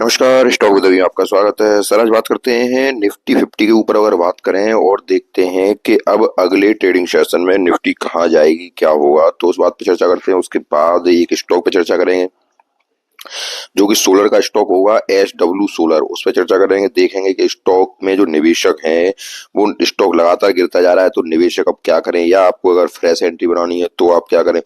नमस्कार, stock with में आपका स्वागत है। सर आज बात करते हैं निफ्टी 50 के ऊपर। अगर बात करें और देखते हैं कि अब अगले ट्रेडिंग सेशन में निफ्टी कहाँ जाएगी, क्या होगा, तो उस बात पे चर्चा करते हैं। उसके बाद एक स्टॉक पे चर्चा करेंगे जो कि सोलर का स्टॉक होगा, SW सोलर। उस पर चर्चा करेंगे, देखेंगे कि स्टॉक में जो निवेशक हैं वो स्टॉक लगातार गिरता जा रहा है, तो निवेशक अब क्या करें, या आपको अगर फ्रेश एंट्री बनानी है तो आप क्या करें।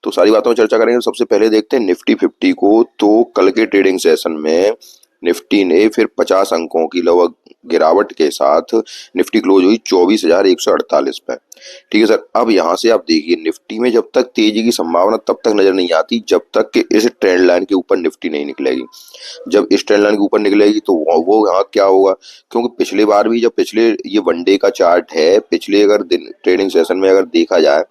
तो सारी बातों में चर्चा करेंगे। सबसे पहले देखते हैं निफ्टी 50 को। तो कल के ट्रेडिंग सेशन में निफ्टी ने फिर 50 अंकों की लगभग गिरावट के साथ निफ्टी क्लोज हुई 24,148 पे। ठीक है सर। अब यहाँ से आप देखिए, निफ्टी में जब तक तेजी की संभावना तब तक नजर नहीं आती जब तक कि इस ट्रेंड लाइन के ऊपर निफ्टी नहीं निकलेगी। जब इस ट्रेंड लाइन के ऊपर निकलेगी तो वो यहाँ क्या होगा, क्योंकि पिछले बार भी, जब पिछले ये वनडे का चार्ट है, पिछले अगर दिन ट्रेडिंग सेशन में अगर देखा जाए,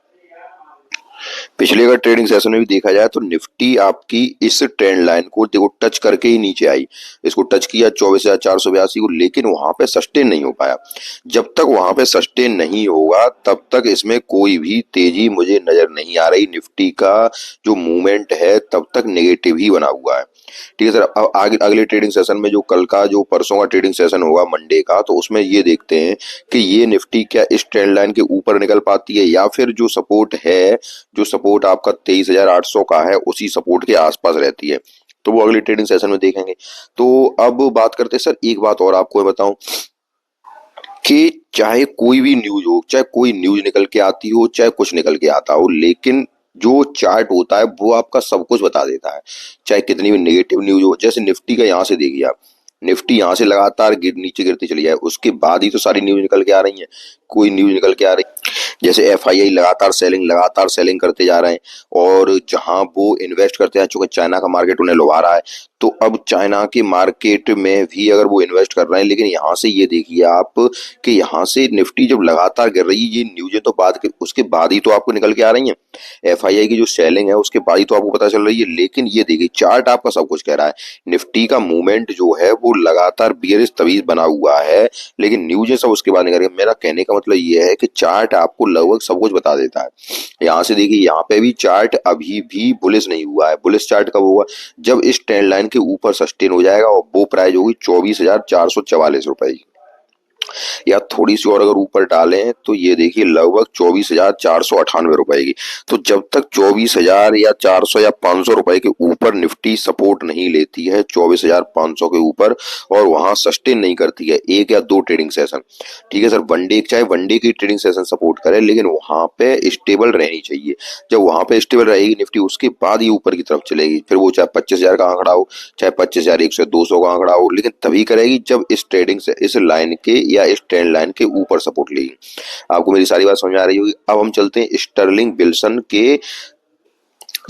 पिछले अगर ट्रेडिंग सेशन में भी देखा जाए तो निफ्टी आपकी इस ट्रेंड लाइन को देखो टच करके ही नीचे आई। इसको टच किया 24,482 को, लेकिन वहां पे सस्टेन नहीं हो पाया। जब तक वहां पे सस्टेन नहीं होगा तब तक इसमें कोई भी तेजी मुझे नजर नहीं आ रही। निफ्टी का जो मूवमेंट है तब तक नेगेटिव ही बना हुआ है। ठीक है सर। अब आगे अगले ट्रेडिंग सेशन में, जो कल का, जो परसों का ट्रेडिंग सेशन होगा मंडे का, तो उसमें ये देखते हैं कि ये निफ्टी क्या इस ट्रेंड लाइन के ऊपर निकल पाती है, या फिर जो सपोर्ट है, जो सपोर्ट आपका 23,800 का है, उसी सपोर्ट के आसपास रहती है। तो वो अगले ट्रेडिंग सेशन में देखेंगे। तो अब बात करते हैं सर, एक बात और आपको मैं बताऊं कि चाहे कोई भी न्यूज हो, चाहे कोई न्यूज निकल के आती हो, चाहे कुछ निकल के आता हो, लेकिन जो चार्ट होता है वो आपका सब कुछ बता देता है। चाहे कितनी भी नेगेटिव न्यूज हो, जैसे निफ्टी का यहाँ से देखिए आप, निफ्टी यहाँ से लगातार नीचे गिरती चली जाए, उसके बाद ही तो सारी न्यूज निकल के आ रही है। कोई न्यूज निकल के आ रही है, जैसे FII लगातार सेलिंग करते जा रहे हैं, और जहां वो इन्वेस्ट करते हैं, चूंकि चाइना का मार्केट उन्हें लुभा रहा है, तो अब चाइना के मार्केट में भी अगर वो इन्वेस्ट कर रहे हैं, लेकिन यहाँ से ये देखिए आप कि यहाँ से निफ्टी जब लगातार गिर रही है, ये न्यूजें तो बाद के, उसके बाद ही तो आपको निकल के आ रही हैं। FII की जो सेलिंग है उसके बाद ही तो आपको पता चल रही है। लेकिन ये देखिए, चार्ट आपका सब कुछ कह रहा है। निफ्टी का मूवमेंट जो है वो लगातार बियरिश तवीज बना हुआ है, लेकिन न्यूजें सब उसके बाद निकल रही है। मेरा कहने का मतलब ये है कि चार्ट आपको लगभग सब कुछ बता देता है। यहाँ से देखिए, यहाँ पे भी चार्ट अभी भी बुलिश नहीं हुआ है। बुलिश चार्ट कब होगा, जब इस ट्रेंड लाइन के ऊपर सस्टेन हो जाएगा, और वो प्राइस होगी 24,444 रुपए की, या थोड़ी सी और अगर ऊपर डालें तो ये देखिए लगभग 24,498 रुपए की। तो जब तक 24,000 या 400 या 500 रुपए के ऊपर निफ्टी सपोर्ट नहीं लेती है, 24,500 के ऊपर, और वहां सस्टेन नहीं करती है एक या दो ट्रेडिंग सेशन, ठीक है सर, वनडे, चाहे वनडे की ट्रेडिंग सेशन सपोर्ट करे, लेकिन वहां पे स्टेबल रहनी चाहिए। जब वहां पे स्टेबल रहेगी निफ्टी, उसके बाद ही ऊपर की तरफ चलेगी। फिर वो चाहे 25,000 का आंकड़ा हो, चाहे 25,100 200 का आंकड़ा हो, लेकिन तभी करेगी जब इस ट्रेडिंग से, इस लाइन के या इस ट्रेंड लाइन के ऊपर सपोर्ट लेगी। आपको मेरी सारी बात समझ में आ रही होगी। अब हम चलते हैं स्टर्लिंग विल्सन के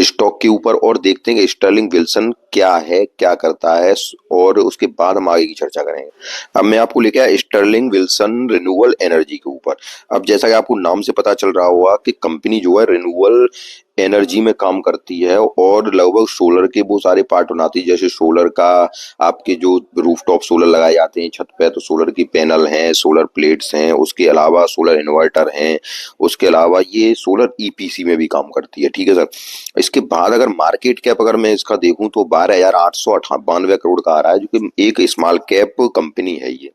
स्टॉक के ऊपर, और देखते हैं कि स्टर्लिंग विल्सन क्या है, क्या करता है, और उसके बाद हम आगे की चर्चा करेंगे। अब मैं आपको लेके आया स्टर्लिंग विल्सन रिन्यूएबल एनर्जी के ऊपर। अब जैसा कि आपको नाम से पता चल रहा होगा कि कंपनी जो है रिन्यूएबल एनर्जी में काम करती है, और लगभग सोलर के वो सारे पार्ट बनाती है। जैसे सोलर का आपके जो रूफटॉप सोलर लगाए जाते हैं छत पे, तो सोलर की पैनल हैं, सोलर प्लेट्स हैं, उसके अलावा सोलर इन्वर्टर हैं, उसके अलावा ये सोलर EPC में भी काम करती है। ठीक है सर। इसके बाद अगर मार्केट कैप अगर मैं इसका देखूं तो 12,892 करोड़ का आ रहा है, जो कि एक स्मॉल कैप कंपनी है ये।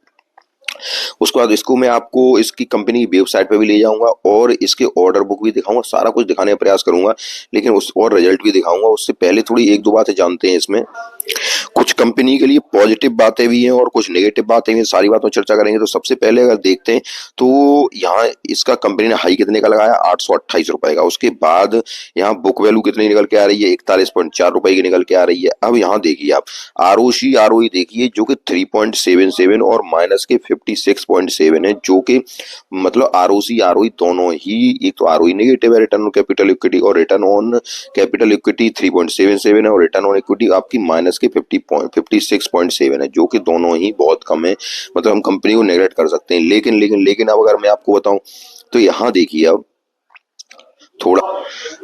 उसके बाद इसको मैं आपको इसकी कंपनी की वेबसाइट पे भी ले जाऊंगा, और इसके ऑर्डर बुक भी दिखाऊंगा, सारा कुछ दिखाने का प्रयास करूंगा, लेकिन उस और रिजल्ट भी दिखाऊंगा। उससे पहले थोड़ी एक दो बातें जानते हैं इसमें। कुछ कंपनी के लिए पॉजिटिव बातें भी हैं और कुछ नेगेटिव बातें भी हैं, सारी बातों चर्चा करेंगे। तो सबसे पहले अगर देखते हैं तो यहाँ इसका कंपनी ने हाई कितने का लगाया, 828 रुपए का। उसके बाद यहाँ बुक वैल्यू कितनी निकल के आ रही है, 41.4 रुपए की निकल के आ रही है। अब यहाँ देखिए आप ROC ROE देखिए, जो कि 3.77 और माइनस के 56.7 है, जो कि मतलब ROC ROE दोनों ही, एक तो ROE नेगेटिव है, रिटर्न ऑन कैपिटल इक्विटी, और रिटर्न ऑन कैपिटल इक्विटी 3.77 है, और रिटर्न ऑन इक्विटी आपकी माइनस के 56.7 है, जो कि दोनों ही बहुत कम है। मतलब हम कंपनी को नेगलेक्ट कर सकते हैं। लेकिन लेकिन लेकिन अब अगर मैं आपको बताऊं तो यहाँ देखिए, अब थोड़ा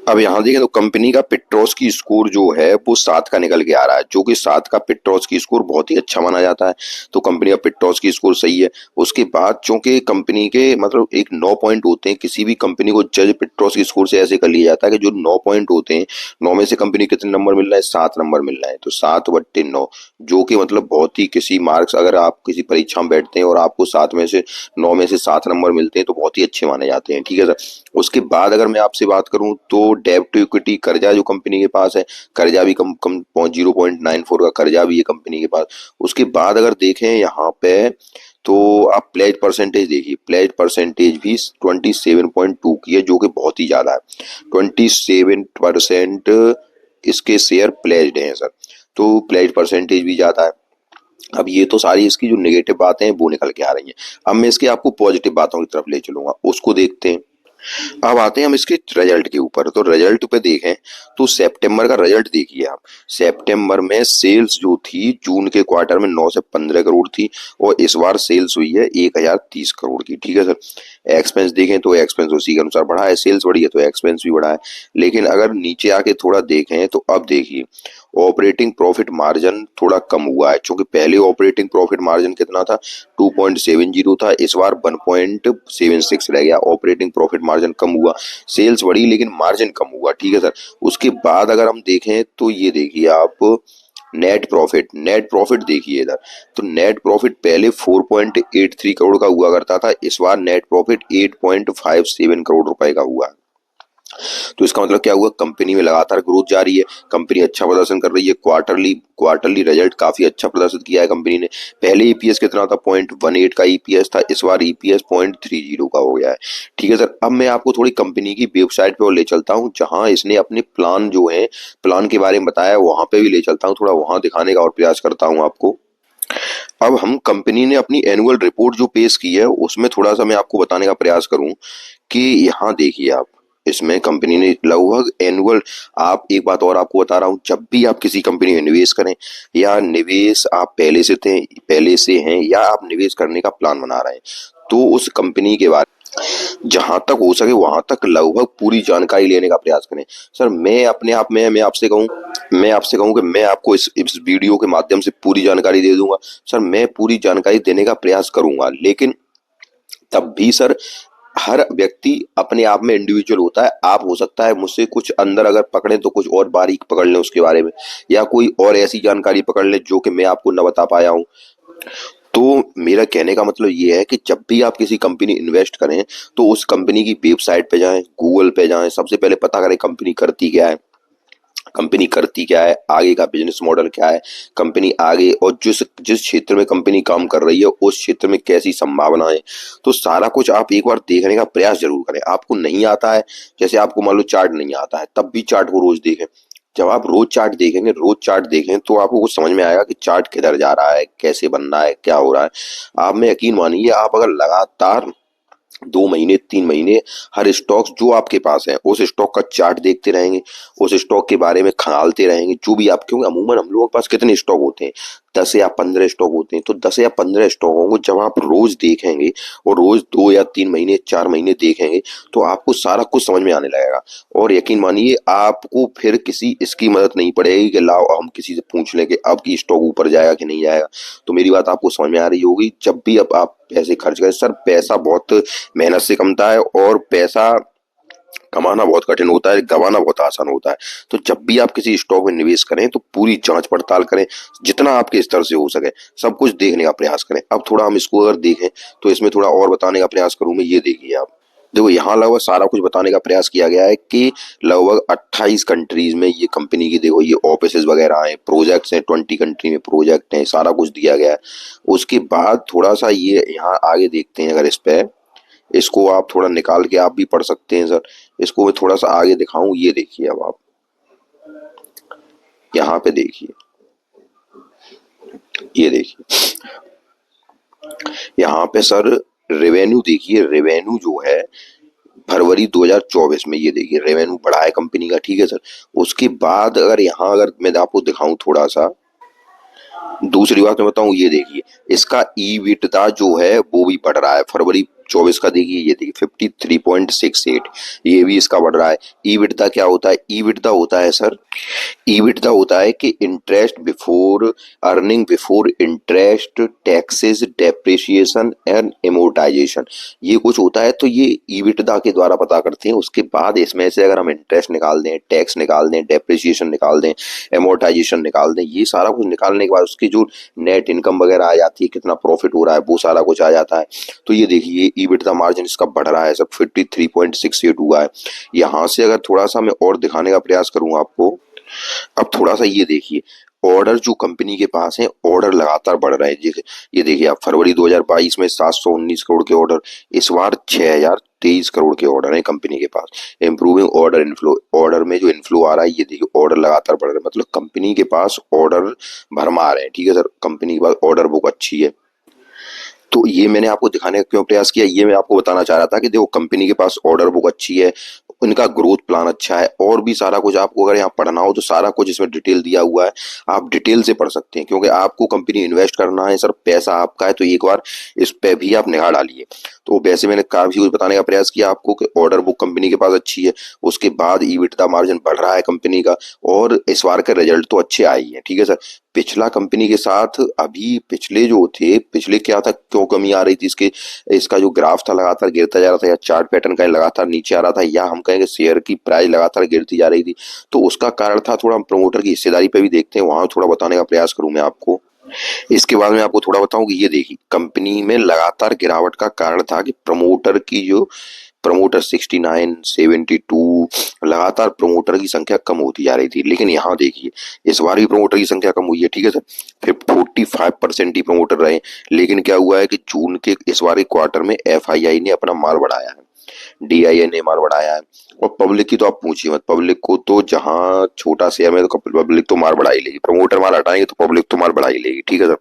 अब यहाँ देखें तो कंपनी का पेट्रोस की स्कोर जो है वो 7 का निकल के आ रहा है, जो कि 7 का पेट्रोस की स्कोर बहुत ही अच्छा माना जाता है। तो कंपनी का पेट्रोस की स्कोर सही है। उसके बाद चूंकि कंपनी के मतलब एक 9 पॉइंट होते हैं, किसी भी कंपनी को जज पेट्रोस की स्कोर से ऐसे कर लिया जाता है कि जो 9 पॉइंट होते हैं, 9 में से कंपनी कितने नंबर मिल रहा है, 7 नंबर मिल रहा है, तो 7/9, जो कि मतलब बहुत ही किसी मार्क्स अगर आप किसी परीक्षा में बैठते हैं और आपको 9 में से 7 नंबर मिलते हैं तो बहुत ही अच्छे माने जाते हैं। ठीक है सर। उसके बाद अगर मैं आपसे बात करूं तो डेब्ट टू इक्विटी कर्जा जो कंपनी के पास है, कर्जा भी कम कम 0.94 का कर्जा भी है कंपनी के पास। उसके बाद अगर देखें यहाँ पे तो आप प्लेज परसेंटेज देखिए, प्लेज परसेंटेज भी 27.2 की है, जो कि बहुत ही ज्यादा है। 27% इसके शेयर प्लेज्ड हैं सर, तो प्लेज परसेंटेज भी ज्यादा है। अब ये तो सारी इसकी जो नेगेटिव बातें हैं वो निकल के आ रही हैं। अब मैं इसके आपको पॉजिटिव बातों की तरफ ले चलूंगा, उसको देखते हैं। अब आते हैं हम इसके रिजल्ट के ऊपर। तो रिजल्ट पे देखें तो सितंबर का रिजल्ट देखिए आप। सितंबर में सेल्स जो थी जून के क्वार्टर में 9 से 15 करोड़ थी, और इस बार सेल्स हुई है 1030 करोड़ की। ठीक है सर। एक्सपेंस देखें तो एक्सपेंस उसी के अनुसार बढ़ा है, सेल्स बढ़ी है तो एक्सपेंस भी बढ़ा है। लेकिन अगर नीचे आके थोड़ा देखें तो अब देखिए ऑपरेटिंग प्रॉफिट मार्जिन थोड़ा कम हुआ है, क्योंकि पहले ऑपरेटिंग प्रॉफिट मार्जिन कितना था, 2.70 था, इस बार 1.76 रह गया। ऑपरेटिंग प्रॉफिट मार्जिन कम हुआ, सेल्स बढ़ी लेकिन मार्जिन कम हुआ। ठीक है सर। उसके बाद अगर हम देखें तो ये देखिए आप नेट प्रॉफिट देखिए इधर। तो नेट प्रॉफिट पहले 4.83 करोड़ का हुआ करता था, इस बार नेट प्रॉफिट 8.57 करोड़ रुपए का हुआ। तो इसका मतलब क्या हुआ, कंपनी में लगातार ग्रोथ जारी है, कंपनी अच्छा प्रदर्शन कर रही है। क्वार्टरली क्वार्टरली रिजल्ट काफी अच्छा प्रदर्शित किया है कंपनी ने। पहले ईपीएस कितना था, 0.18 का ईपीएस था, इस बार ईपीएस 0.30 का हो गया है। ठीक है सर। अब मैं आपको थोड़ी कंपनी की वेबसाइट पे और ले चलता हूँ, जहां इसने अपने प्लान जो है, प्लान के बारे में बताया, वहां पे भी ले चलता हूँ, थोड़ा वहां दिखाने का और प्रयास करता हूँ आपको। अब हम कंपनी ने अपनी एनुअल रिपोर्ट जो पेश की है उसमें थोड़ा सा मैं आपको बताने का प्रयास करूं कि यहाँ देखिए आप, इसमें कंपनी ने लगभग एनुअल, आप एक बात और आपको बता रहा हूँ, जब भी आप किसी कंपनी में निवेश करें, या निवेश आप पहले से हैं, या आप निवेश करने का प्लान बना रहे हैं, तो उस कंपनी के बारे जहां तक हो सके वहां तक लगभग पूरी जानकारी लेने का प्रयास करें। सर मैं अपने आप में मैं आपसे कहूं कि मैं आपको इस वीडियो के माध्यम से पूरी जानकारी दे दूंगा। सर मैं पूरी जानकारी देने का प्रयास करूंगा, लेकिन तब भी सर हर व्यक्ति अपने आप में इंडिविजुअल होता है। आप हो सकता है मुझसे कुछ अंदर अगर पकड़े तो कुछ और बारीक पकड़ लें उसके बारे में, या कोई और ऐसी जानकारी पकड़ लें जो कि मैं आपको न बता पाया हूँ। तो मेरा कहने का मतलब ये है कि जब भी आप किसी कंपनी इन्वेस्ट करें तो उस कंपनी की वेबसाइट पे जाएं, गूगल पे जाएं, सबसे पहले पता करें कंपनी करती क्या है, आगे का बिजनेस मॉडल क्या है, कंपनी आगे और जिस जिस क्षेत्र में कंपनी काम कर रही है उस क्षेत्र में कैसी संभावना है। तो सारा कुछ आप एक बार देखने का प्रयास जरूर करें। आपको नहीं आता है, जैसे आपको मान लो चार्ट नहीं आता है, तब भी चार्ट को रोज देखें। जब आप रोज चार्ट देखें तो आपको कुछ समझ में आएगा कि चार्ट किधर जा रहा है, कैसे बन रहा है, क्या हो रहा है। आप में यकीन मानिए, आप अगर लगातार 2 महीने 3 महीने हर स्टॉक जो आपके पास है उस स्टॉक का चार्ट देखते रहेंगे, उस स्टॉक के बारे में खंगालते रहेंगे, जो भी आप, क्योंकि अमूमन हम लोगों के पास कितने स्टॉक होते हैं, 10 या 15 स्टॉक होते हैं। तो 10 या 15 स्टॉकों को जब आप रोज देखेंगे और रोज 2 या 3 महीने 4 महीने देखेंगे तो आपको सारा कुछ समझ में आने लगेगा। और यकीन मानिए आपको फिर किसी इसकी मदद नहीं पड़ेगी कि लाओ हम किसी से पूछ लें कि अब की स्टॉक ऊपर जाएगा कि नहीं जाएगा। तो मेरी बात आपको समझ में आ रही होगी। जब भी अब आप पैसे खर्च करें, सर पैसा बहुत मेहनत से कमता है, और पैसा कमाना बहुत कठिन होता है, गंवाना बहुत आसान होता है। तो जब भी आप किसी स्टॉक में निवेश करें तो पूरी जांच पड़ताल करें, जितना आपके स्तर से हो सके सब कुछ देखने का प्रयास करें। अब थोड़ा हम इसको अगर देखें तो इसमें थोड़ा और बताने का प्रयास करूं मैं। ये देखिए आप, देखो यहाँ लगभग सारा कुछ बताने का प्रयास किया गया है कि लगभग 28 कंट्रीज में ये कंपनी की, देखो ये ऑफिसेज वगैरह हैं, प्रोजेक्ट्स हैं, 20 कंट्री में प्रोजेक्ट हैं, सारा कुछ दिया गया है। उसके बाद थोड़ा सा ये यहाँ आगे देखते हैं, अगर इस पे इसको आप थोड़ा निकाल के आप भी पढ़ सकते हैं सर। इसको मैं थोड़ा सा आगे दिखाऊं, ये देखिए अब आप यहाँ पे देखिए, ये देखिए यहाँ पे सर रेवेन्यू देखिए, रेवेन्यू जो है फरवरी 2024 में, ये देखिए रेवेन्यू बढ़ा है कंपनी का। ठीक है सर। उसके बाद अगर यहाँ अगर मैं आपको दिखाऊं थोड़ा सा, दूसरी बात मैं बताऊं, ये देखिए इसका ईबिटदा जो है वो भी बढ़ रहा है। फरवरी 2024 का देखिए, ये देखिए 53.68, ये भी इसका बढ़ रहा है। ईबिटदा क्या होता है? ईबिटदा होता है सर, ईबिटदा होता है कि interest before earning before interest taxes depreciation and amortisation, ये कुछ होता है। तो ये ईबिटदा के द्वारा पता करते हैं। उसके बाद इसमें से अगर हम इंटरेस्ट निकाल दें, टैक्स निकाल दें, डेप्रिसिएशन निकाल दें, एमोर्टाइजेशन निकाल दें, ये सारा कुछ निकालने के बाद उसकी जो नेट इनकम वगैरह आ जाती है, कितना प्रॉफिट हो रहा है, वो सारा कुछ आ जाता है। तो ये देखिए ईबिटदा मार्जिन इसका बढ़ रहा है सब, 53.68 हुआ है। यहाँ से अगर थोड़ा सा मैं और दिखाने का प्रयास करूँ आपको, अब थोड़ा सा ये देखिए, ऑर्डर जो कंपनी के पास है, ऑर्डर लगातार बढ़ रहे हैं। ये देखिए आप, फरवरी 2022 में 719 करोड़ के ऑर्डर, इस बार 6023 करोड़ के ऑर्डर हैं कंपनी के पास। इंप्रूविंग ऑर्डर इनफ्लो, ऑर्डर में जो इनफ्लो आ रहा है, ये देखिए ऑर्डर लगातार बढ़ रहे हैं, मतलब कंपनी के पास ऑर्डर भरमार है। ठीक है सर, कंपनी के पास ऑर्डर बुक अच्छी है। तो ये मैंने आपको दिखाने का क्यों प्रयास किया, ये मैं आपको बताना चाह रहा था कि देखो कंपनी के पास ऑर्डर बुक अच्छी है, उनका ग्रोथ प्लान अच्छा है, और भी सारा कुछ आपको अगर यहाँ पढ़ना हो तो सारा कुछ इसमें डिटेल दिया हुआ है। आप डिटेल से पढ़ सकते हैं, क्योंकि आपको कंपनी इन्वेस्ट करना है सर, पैसा आपका है, तो एक बार इस पे भी आप निगाह डालिए। तो वैसे मैंने काफी कुछ बताने का प्रयास किया आपको कि ऑर्डर बुक कंपनी के पास अच्छी है, उसके बाद ईबिटदा मार्जिन बढ़ रहा है कंपनी का, और इस बार के रिजल्ट तो अच्छे आए ही हैं। ठीक है सर, पिछला कंपनी के साथ अभी पिछले जो थे, पिछले क्या था, क्यों कमी आ रही थी इसके, इसका जो ग्राफ था लगातार गिरता जा रहा था, या चार्ट पैटर्न का लगातार नीचे आ रहा था, या हम कहेंगे शेयर की प्राइस लगातार गिरती जा रही थी। तो उसका कारण था, थोड़ा हम प्रमोटर की हिस्सेदारी पे भी देखते हैं, वहां थोड़ा बताने का प्रयास करूं मैं आपको। इसके बाद में आपको थोड़ा बताऊं कि ये देखिए कंपनी में लगातार गिरावट का कारण था कि प्रमोटर की जो, प्रमोटर 69, 72, लगातार प्रमोटर की संख्या कम होती जा रही थी। लेकिन यहाँ देखिए इस बार भी प्रमोटर की संख्या कम हुई है। ठीक है सर, फिर 45% ही प्रमोटर रहे। लेकिन क्या हुआ है कि जून के इस बार के क्वार्टर में एफआईआई ने अपना माल बढ़ाया है, डीआईआई ने माल बढ़ाया है, और पब्लिक की तो आप पूछिए मत, पब्लिक को तो जहां छोटा शेयर में तो पब्लिक तो मार बढ़ा ही लेगी, प्रमोटर माल हटाएंगे तो पब्लिक तो मार बढ़ा ही लेगी। ठीक है सर,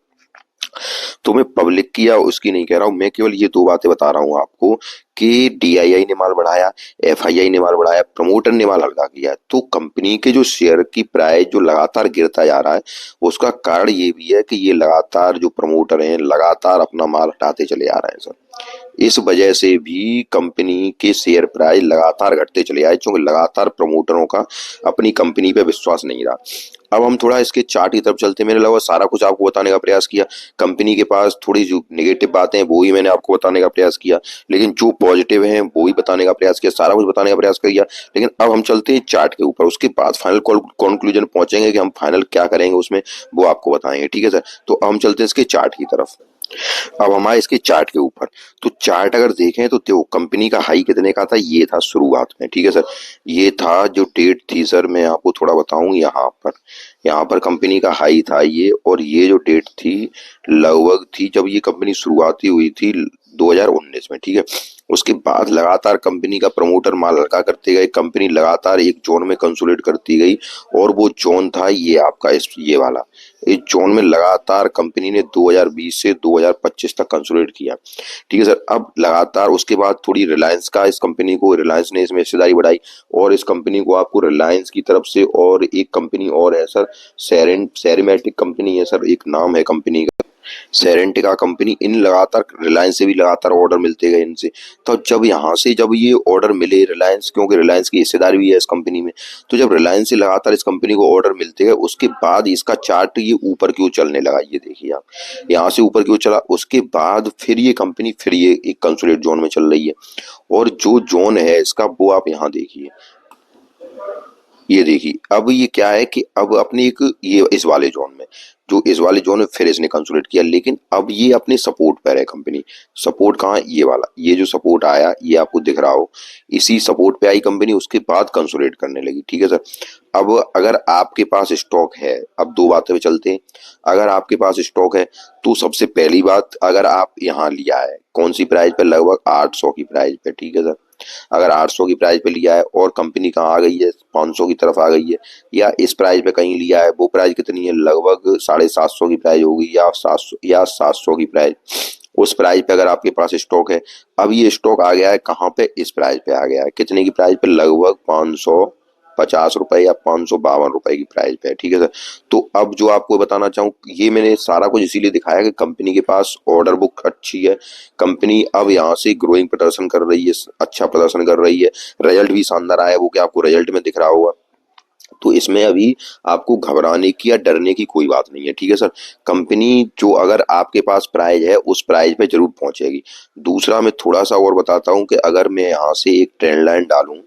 तो मैं पब्लिक की या उसकी नहीं कह रहा हूँ, मैं केवल ये दो बातें बता रहा हूँ आपको कि डीआईआई ने माल बढ़ाया, एफआईआई ने माल बढ़ाया, प्रमोटर ने माल हल्का किया। तो कंपनी के जो शेयर की प्राइस जो लगातार गिरता जा रहा है, उसका कारण ये भी है कि ये लगातार जो प्रमोटर हैं लगातार अपना माल हटाते चले आ रहे हैं सर। इस वजह से भी कंपनी के शेयर प्राइस लगातार घटते चले आए, क्योंकि लगातार प्रमोटरों का अपनी कंपनी पे विश्वास नहीं रहा। अब हम थोड़ा इसके चार्ट की तरफ चलते हैं। मैंने लगभग सारा कुछ आपको बताने का प्रयास किया, कंपनी के पास थोड़ी जो नेगेटिव बातें हैं वो ही मैंने आपको बताने का प्रयास किया, लेकिन जो पॉजिटिव हैं वो ही बताने का प्रयास किया, सारा कुछ बताने का प्रयास किया। लेकिन अब हम चलते हैं चार्ट के ऊपर, उसके बाद फाइनल कंक्लूजन पहुंचेंगे कि हम फाइनल क्या करेंगे उसमें, वो आपको बताएंगे। ठीक है सर, तो अब हम चलते हैं इसके चार्ट की तरफ। अब हमारे इसके चार्ट के ऊपर, तो चार्ट अगर देखें तो देखो कंपनी का हाई कितने का था, ये था शुरुआत में। ठीक है सर, ये था जो डेट थी सर, मैं आपको थोड़ा बताऊं, यहाँ पर कंपनी का हाई था ये, और ये जो डेट थी लगभग थी जब ये कंपनी शुरुआती हुई थी 2019 में। ठीक है, उसके बाद लगातार कंपनी का प्रमोटर माल हल्का करते गए, कंपनी लगातार एक जोन में कंसोलिडेट करती गई, और वो जोन था ये आपका ये वाला, इस जोन में लगातार कंपनी ने 2020 से 2025 तक कंसोलिडेट किया। ठीक है सर, अब लगातार उसके बाद थोड़ी रिलायंस का, इस कंपनी को रिलायंस ने इसमें हिस्सेदारी बढ़ाई, और इस कंपनी को आपको रिलायंस की तरफ से, और एक कंपनी और है सर, सेरेमैटिक कंपनी है सर, एक नाम है कंपनी का, सेरेंटिका कंपनी, इन लगातार रिलायंस से भी लगातार ऑर्डर मिलते गए इनसे। तो जब यहाँ से जब ये ऑर्डर मिले रिलायंस, क्योंकि रिलायंस की हिस्सेदारी भी है इस कंपनी में, तो जब रिलायंस से लगातार इस कंपनी को ऑर्डर मिलते गए, उसके बाद इसका चार्ट ये ऊपर क्यों चलने लगा, ये देखिए आप, यहाँ से ऊपर क्यों चला, उसके बाद फिर ये कंपनी फिर ये एक कंसोलिडेट जोन में चल रही है। और जो जोन है इसका वो आप यहाँ देखिए, ये देखिए अब ये क्या है कि अब अपने एक ये इस वाले जोन में, जो इस वाले जोन में फिर इसने कंसोलिडेट किया, लेकिन अब ये अपने सपोर्ट पर है कंपनी। सपोर्ट कहाँ है, ये वाला, ये जो सपोर्ट आया ये आपको दिख रहा हो, इसी सपोर्ट पे आई कंपनी, उसके बाद कंसोलिडेट करने लगी। ठीक है सर, अब अगर आपके पास स्टॉक है, अब दो बातें पे चलते हैं। अगर आपके पास स्टॉक है तो सबसे पहली बात, अगर आप यहाँ लिया है कौन सी प्राइस पे, लगभग 800 की प्राइस पे। ठीक है सर, अगर 800 की प्राइस पे लिया है और कंपनी कहाँ आ गई है, 500 की तरफ आ गई है, या इस प्राइस पे कहीं लिया है, वो प्राइस कितनी है, लगभग 750 की प्राइस होगी, या 700 या 700 की प्राइस, उस प्राइस पे अगर आपके पास स्टॉक है। अब ये स्टॉक आ गया है कहाँ पे, इस प्राइस पे आ गया है, कितने की प्राइस पे, लगभग 500, ₹550 या ₹552 की प्राइस पे है, ठीक है सर। तो अब जो आपको बताना चाहूँ, ये मैंने सारा कुछ इसीलिए दिखाया कि कंपनी के पास ऑर्डर बुक अच्छी है, कंपनी अब यहाँ से ग्रोइंग प्रदर्शन कर रही है, अच्छा प्रदर्शन कर रही है, रिजल्ट भी शानदार आया, वो क्या आपको रिजल्ट में दिख रहा होगा। तो इसमें अभी आपको घबराने की या डरने की कोई बात नहीं है, ठीक है सर। कंपनी जो अगर आपके पास प्राइस है उस प्राइस पे जरूर पहुंचेगी। दूसरा मैं थोड़ा सा और बताता हूँ कि अगर मैं यहाँ से एक ट्रेंड लाइन डालूं,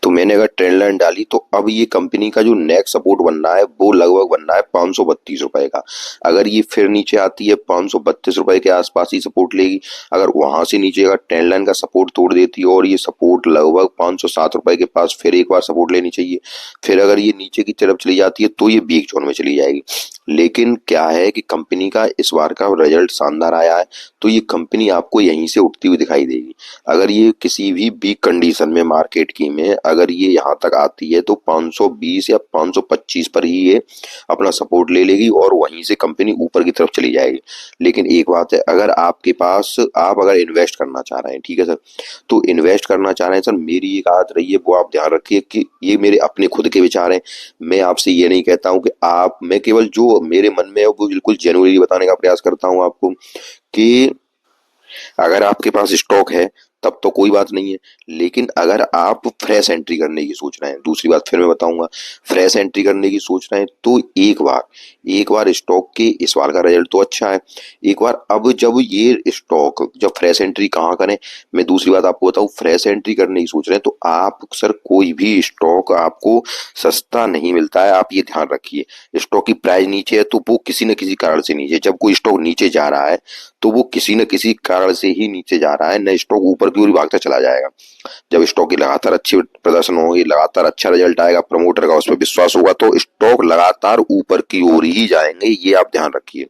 तो मैंने अगर ट्रेंड लाइन डाली तो अब ये कंपनी का जो नेक्स्ट सपोर्ट बनना है वो लगभग बनना है ₹532 का। अगर ये फिर नीचे आती है ₹532 के आसपास ही सपोर्ट लेगी। अगर वहां से नीचे अगर ट्रेंड लाइन का सपोर्ट तोड़ देती है और ये सपोर्ट लगभग ₹507 के पास फिर एक बार सपोर्ट लेनी चाहिए। फिर अगर ये नीचे की तरफ चली जाती है तो ये वीक जोन में चली जाएगी। लेकिन क्या है कि कंपनी का इस बार का रिजल्ट शानदार आया है, तो ये कंपनी आपको यहीं से उठती हुई दिखाई देगी। अगर ये किसी भी वीक कंडीशन में मार्केट की में अगर ये यहाँ तक आती है तो 520 या 525 पर ही ये अपना सपोर्ट ले लेगी और वहीं से कंपनी ऊपर की तरफ चली जाएगी। लेकिन एक बात है, अगर आपके पास आप अगर इन्वेस्ट करना चाह रहे हैं, ठीक है सर, तो इन्वेस्ट करना चाह रहे हैं सर, मेरी एक आदत रही है वो आप ध्यान रखिए कि ये मेरे अपने खुद के विचार हैं। मैं आपसे ये नहीं कहता हूँ कि आप, मैं केवल जो मेरे मन में है वो बिल्कुल जेन्युइनली बताने का प्रयास करता हूँ आपको कि अगर आपके पास स्टॉक है तब तो कोई बात नहीं है। लेकिन अगर आप फ्रेश एंट्री करने की सोच रहे हैं, दूसरी बात फिर मैं बताऊंगा, फ्रेश एंट्री करने की सोच रहे हैं तो एक बार स्टॉक के इस बार का रिजल्ट तो अच्छा है, एक बार अब जब ये स्टॉक जब फ्रेश एंट्री कहाँ करें, मैं दूसरी बात आपको बताऊं, फ्रेश एंट्री करने की सोच रहे हैं तो आप सर कोई भी स्टॉक आपको सस्ता नहीं मिलता है, आप ये ध्यान रखिए। स्टॉक की प्राइस नीचे है तो वो किसी न किसी कारण से नीचे, जब कोई स्टॉक नीचे जा रहा है तो वो किसी न किसी कारण से ही नीचे जा रहा है, न स्टॉक ऊपर की ओर भागता चला जाएगा। जब स्टॉक की लगातार अच्छी प्रदर्शन होगी, लगातार अच्छा रिजल्ट आएगा, प्रमोटर का उस पर विश्वास होगा, तो स्टॉक लगातार ऊपर की ओर ही जाएंगे, ये आप ध्यान रखिए।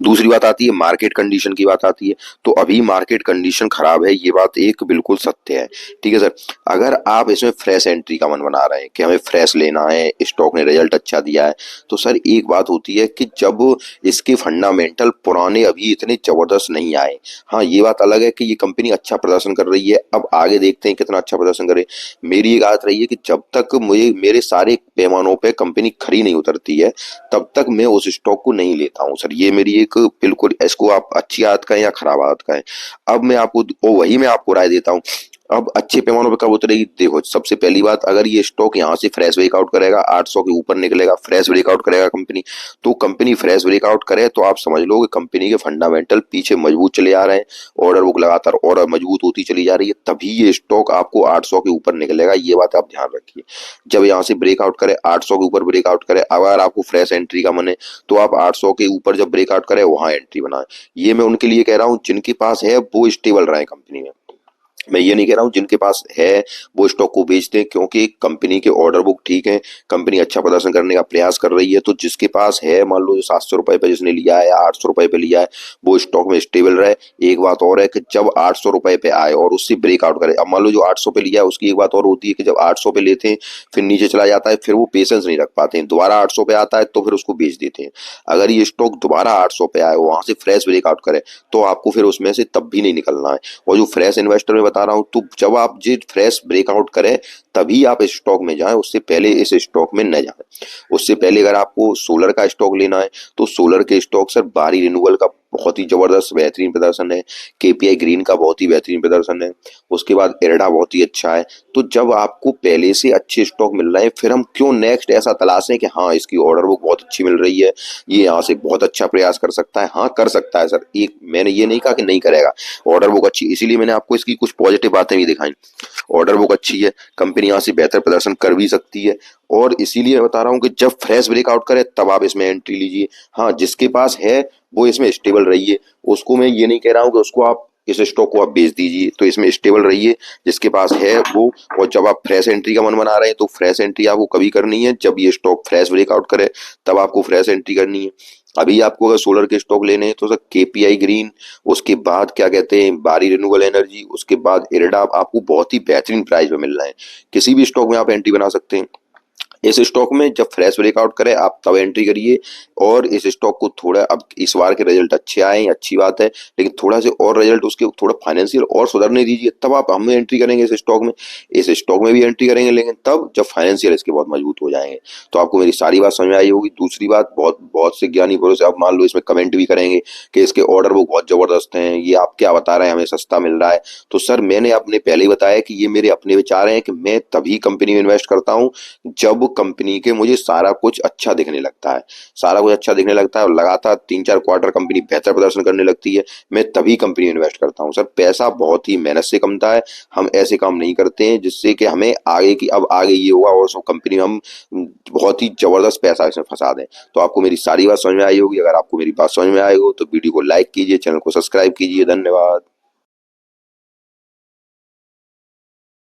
दूसरी बात आती है मार्केट कंडीशन की बात आती है, तो अभी मार्केट कंडीशन खराब है, ये बात एक बिल्कुल सत्य है, ठीक है सर। अगर आप इसमें फ्रेश एंट्री का मन बना रहे हैं कि हमें फ्रेश लेना है, स्टॉक ने रिजल्ट अच्छा दिया है, तो सर एक बात होती है कि जब इसके फंडामेंटल पुराने अभी इतने जबरदस्त नहीं आए, हाँ ये बात अलग है कि ये कंपनी अच्छा प्रदर्शन कर रही है, अब आगे देखते हैं कितना अच्छा प्रदर्शन करे। मेरी एक आदत रही है कि जब तक मुझे मेरे सारे पैमानों पे कंपनी खरी नहीं उतरती है तब तक मैं उस स्टॉक को नहीं लेता हूँ सर। ये मेरी एक बिल्कुल, इसको आप अच्छी आदत कहें या खराब आदत कहें। अब मैं आपको वही मैं आपको राय देता हूँ। अब अच्छे पैमानों पे कब उतरेगी, देखो सबसे पहली बात, अगर ये स्टॉक यहाँ से फ्रेश ब्रेकआउट करेगा, 800 के ऊपर निकलेगा, फ्रेश ब्रेकआउट करेगा कंपनी, तो कंपनी फ्रेश ब्रेकआउट करे तो आप समझ लो कि कंपनी के फंडामेंटल पीछे मजबूत चले आ रहे हैं, ऑर्डर बुक लगातार और मजबूत होती चली जा रही है, तभी ये स्टॉक आपको 800 के ऊपर निकलेगा, ये बात आप ध्यान रखिए। जब यहाँ से ब्रेकआउट करे, 800 के ऊपर ब्रेकआउट करे, अगर आपको फ्रेश एंट्री का मन है तो आप 800 के ऊपर जब ब्रेकआउट करे वहां एंट्री बनाए। ये मैं उनके लिए कह रहा हूँ जिनके पास है वो स्टेबल रहे कंपनी में। मैं ये नहीं कह रहा हूँ जिनके पास है वो स्टॉक को बेच दें, क्योंकि कंपनी के ऑर्डर बुक ठीक है, कंपनी अच्छा प्रदर्शन करने का प्रयास कर रही है, तो जिसके पास है मान लो जो ₹700 पे जिसने लिया है या ₹800 पे लिया है वो स्टॉक में स्टेबल रहे। एक बात और है कि जब ₹800 पे आए और उससे ब्रेकआउट करे, अब मान लो जो 800 पे लिया है उसकी एक बात और होती है कि जब 800 पे लेते हैं फिर नीचे चला जाता है, फिर वो पेशेंस नहीं रख पाते हैं, दोबारा 800 पे आता है तो फिर उसको बेच देते हैं। अगर ये स्टॉक दोबारा 800 पे आए वहां से फ्रेश ब्रेकआउट करे तो आपको फिर उसमें से तब भी नहीं निकलना है। और जो फ्रेश इन्वेस्टर में बता रहा हूँ, तो जब आप जो फ्रेश ब्रेकआउट करें तभी आप इस स्टॉक में जाएं, उससे पहले इस स्टॉक में न जाएं। उससे पहले अगर आपको सोलर का स्टॉक लेना है तो सोलर के स्टॉक सर बारी रिन्यूअल का बहुत ही जबरदस्त बेहतरीन प्रदर्शन है, केपीआई ग्रीन का बहुत ही बेहतरीन प्रदर्शन है, उसके बाद इरडा बहुत ही अच्छा है। तो जब आपको पहले से अच्छे स्टॉक मिल रहे हैं फिर हम क्यों नेक्स्ट ऐसा तलाशें कि हाँ इसकी ऑर्डर बुक बहुत अच्छी मिल रही है, ये यहाँ से बहुत अच्छा प्रयास कर सकता है। हाँ कर सकता है सर, एक मैंने ये नहीं कहा कि नहीं करेगा, ऑर्डर बुक अच्छी, इसीलिए मैंने आपको इसकी कुछ पॉजिटिव बातें भी दिखाई। ऑर्डर बुक अच्छी है, कंपनी यहाँ से बेहतर प्रदर्शन कर भी सकती है, और इसीलिए मैं बता रहा हूँ कि जब फ्रेश ब्रेकआउट करे तब आप इसमें एंट्री लीजिए। हाँ जिसके पास है वो इसमें स्टेबल रहिए, उसको मैं ये नहीं कह रहा हूँ कि उसको आप इस स्टॉक को आप बेच दीजिए, तो इसमें स्टेबल रहिए जिसके पास है वो। और जब आप फ्रेश एंट्री का मन बना रहे हैं तो फ्रेश एंट्री आपको कभी करनी है जब ये स्टॉक फ्रेश ब्रेकआउट करे, तब आपको फ्रेश एंट्री करनी है। अभी आपको अगर सोलर के स्टॉक लेने हैं तो सर केपीआई ग्रीन, उसके बाद क्या कहते हैं बारी रिन्यूएबल एनर्जी, उसके बाद इरडा आपको बहुत ही बेहतरीन प्राइस में मिल रहा है, किसी भी स्टॉक में आप एंट्री बना सकते हैं। इस स्टॉक में जब फ्रेश ब्रेकआउट करे आप तब एंट्री करिए। और इस स्टॉक को थोड़ा, अब इस बार के रिजल्ट अच्छे आए हैं, अच्छी बात है, लेकिन थोड़ा से और रिजल्ट उसके थोड़ा फाइनेंशियल और सुधरने दीजिए, तब आप हमें एंट्री करेंगे इस स्टॉक में। इस स्टॉक में भी एंट्री करेंगे लेकिन तब जब फाइनेंशियल इसके बहुत मजबूत हो जाएंगे। तो आपको मेरी सारी बात समझ में आई होगी। दूसरी बात, बहुत बहुत से ज्ञानी भरोसे आप मान लो इसमें कमेंट भी करेंगे कि इसके ऑर्डर वो बहुत जबरदस्त हैं, ये आप क्या बता रहे हैं हमें सस्ता मिल रहा है। तो सर मैंने अपने पहले ही बताया कि ये मेरे अपने विचार हैं कि मैं तभी कंपनी में इन्वेस्ट करता हूँ जब कंपनी के मुझे सारा कुछ अच्छा दिखने लगता है। सारा कुछ अच्छा दिखने लगता है और लगातार 3-4 क्वार्टर कंपनी बेहतर प्रदर्शन करने लगती है, मैं तभी कंपनी में इन्वेस्ट करता हूँ। सर पैसा बहुत ही मेहनत से कमता है, हम ऐसे काम नहीं करते हैं जिससे कि हमें आगे की, अब आगे ये होगा और सब कंपनी में हम बहुत ही जबरदस्त पैसा इसमें फंसा दें। तो आपको मेरी सारी बात समझ में आई होगी। अगर आपको मेरी बात समझ में आई हो तो वीडियो को लाइक कीजिए, चैनल को सब्सक्राइब कीजिए। धन्यवाद।